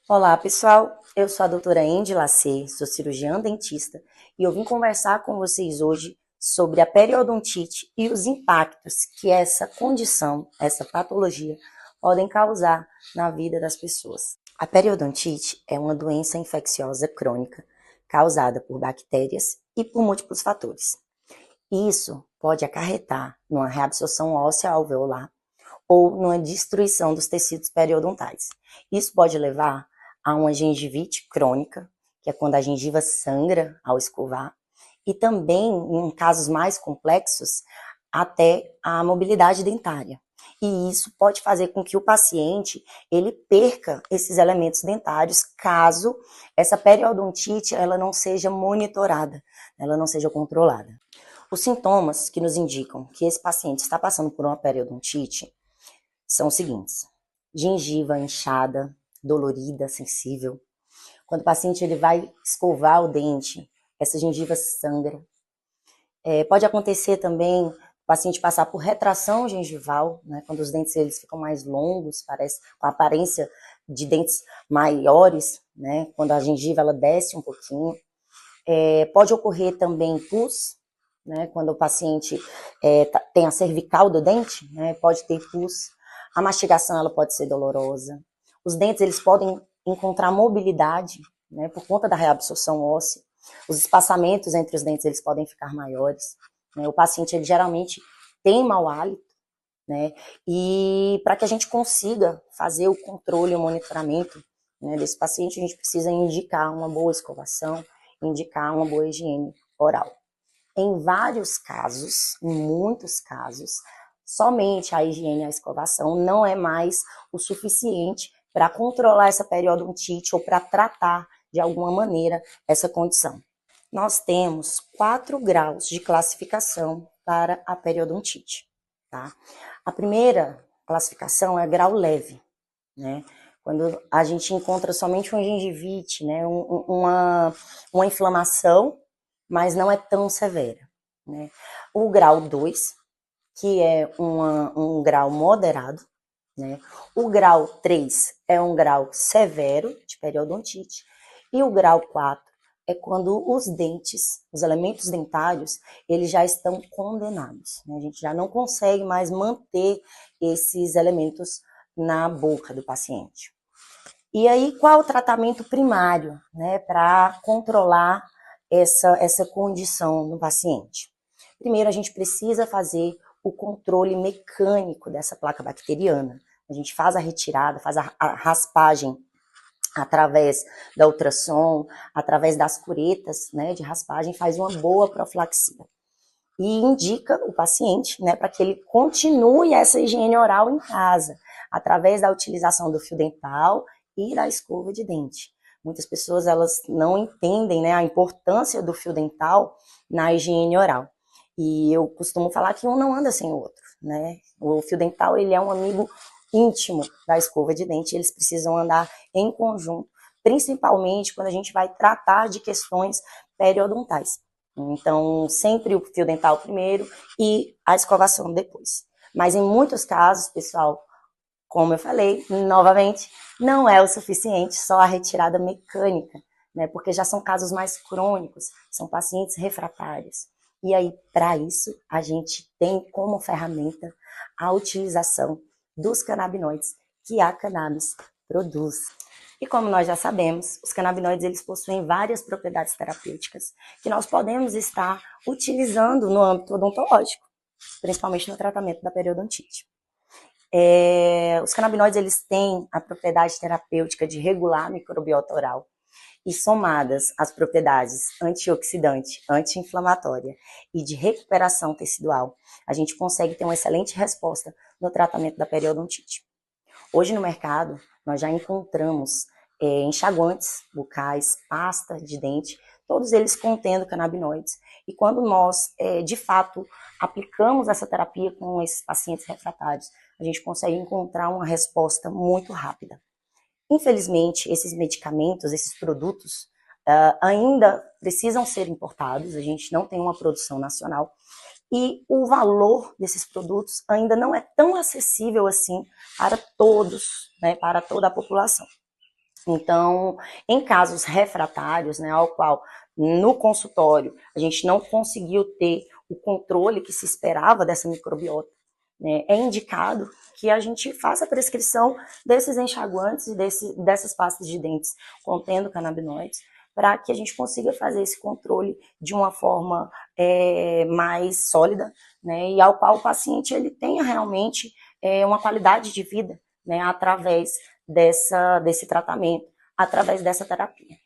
Olá, pessoal. Eu sou a doutora Andy Lacer, sou cirurgiã dentista e eu vim conversar com vocês hoje sobre a periodontite e os impactos que essa condição, essa patologia, podem causar na vida das pessoas. A periodontite é uma doença infecciosa crônica causada por bactérias e por múltiplos fatores. Isso pode acarretar numa reabsorção óssea alveolar ou numa destruição dos tecidos periodontais. Isso pode levar a uma gengivite crônica, que é quando a gengiva sangra ao escovar, e também, em casos mais complexos, até a mobilidade dentária. E isso pode fazer com que o paciente ele perca esses elementos dentários caso essa periodontite ela não seja monitorada, ela não seja controlada. Os sintomas que nos indicam que esse paciente está passando por uma periodontite são os seguintes: gengiva inchada, dolorida, sensível. Quando o paciente ele vai escovar o dente, essa gengiva sangra. Pode acontecer também o paciente passar por retração gengival, né, quando os dentes eles ficam mais longos, parece, com a aparência de dentes maiores, né, quando a gengiva ela desce um pouquinho. Pode ocorrer também pus, né, quando o paciente tem a cervical do dente, né, pode ter pus. A mastigação ela pode ser dolorosa. Os dentes eles podem encontrar mobilidade, né, por conta da reabsorção óssea. Os espaçamentos entre os dentes eles podem ficar maiores. Né, o paciente ele geralmente tem mau hálito, né, e para que a gente consiga fazer o controle e o monitoramento, né, desse paciente, a gente precisa indicar uma boa escovação, indicar uma boa higiene oral. Em vários casos, em muitos casos, somente a higiene e a escovação não é mais o suficiente para controlar essa periodontite ou para tratar de alguma maneira essa condição. Nós temos 4 graus de classificação para a periodontite, tá? A primeira classificação é grau leve, né? Quando a gente encontra somente uma gengivite, né? Uma inflamação, mas não é tão severa, né? O grau 2, que é um grau moderado, né? O grau 3 é um grau severo de periodontite. E o grau 4 é quando os dentes, os elementos dentários, eles já estão condenados, né? A gente já não consegue mais manter esses elementos na boca do paciente. E aí, qual o tratamento primário, né, para controlar essa condição no paciente? Primeiro, a gente precisa fazer o controle mecânico dessa placa bacteriana. A gente faz a retirada, faz a raspagem através da ultrassom, através das curetas, né, de raspagem, faz uma boa profilaxia. E indica o paciente, né, para que ele continue essa higiene oral em casa, através da utilização do fio dental e da escova de dente. Muitas pessoas elas não entendem, né, a importância do fio dental na higiene oral. E eu costumo falar que um não anda sem o outro, né? O fio dental ele é um amigo íntimo da escova de dente, eles precisam andar em conjunto, principalmente quando a gente vai tratar de questões periodontais. Então, sempre o fio dental primeiro e a escovação depois. Mas em muitos casos, pessoal, como eu falei, novamente, não é o suficiente só a retirada mecânica, né? Porque já são casos mais crônicos, são pacientes refratários. E aí, para isso, a gente tem como ferramenta a utilização dos canabinoides que a cannabis produz. E como nós já sabemos, os canabinoides eles possuem várias propriedades terapêuticas que nós podemos estar utilizando no âmbito odontológico, principalmente no tratamento da periodontite. Os canabinoides eles têm a propriedade terapêutica de regular a microbiota oral e somadas às propriedades antioxidante, anti-inflamatória e de recuperação tecidual, a gente consegue ter uma excelente resposta no tratamento da periodontite. Hoje no mercado, nós já encontramos enxaguantes bucais, pasta de dente, todos eles contendo canabinoides. E quando nós, de fato, aplicamos essa terapia com esses pacientes refratários, a gente consegue encontrar uma resposta muito rápida. Infelizmente, esses medicamentos, esses produtos, ainda precisam ser importados, a gente não tem uma produção nacional, e o valor desses produtos ainda não é tão acessível assim para todos, né, para toda a população. Então, em casos refratários, né, ao qual no consultório a gente não conseguiu ter o controle que se esperava dessa microbiota, né, é indicado que a gente faça a prescrição desses enxaguantes e dessas pastas de dentes contendo canabinoides, para que a gente consiga fazer esse controle de uma forma mais sólida, né, e ao qual o paciente ele tenha realmente uma qualidade de vida, né, através desse tratamento, através dessa terapia.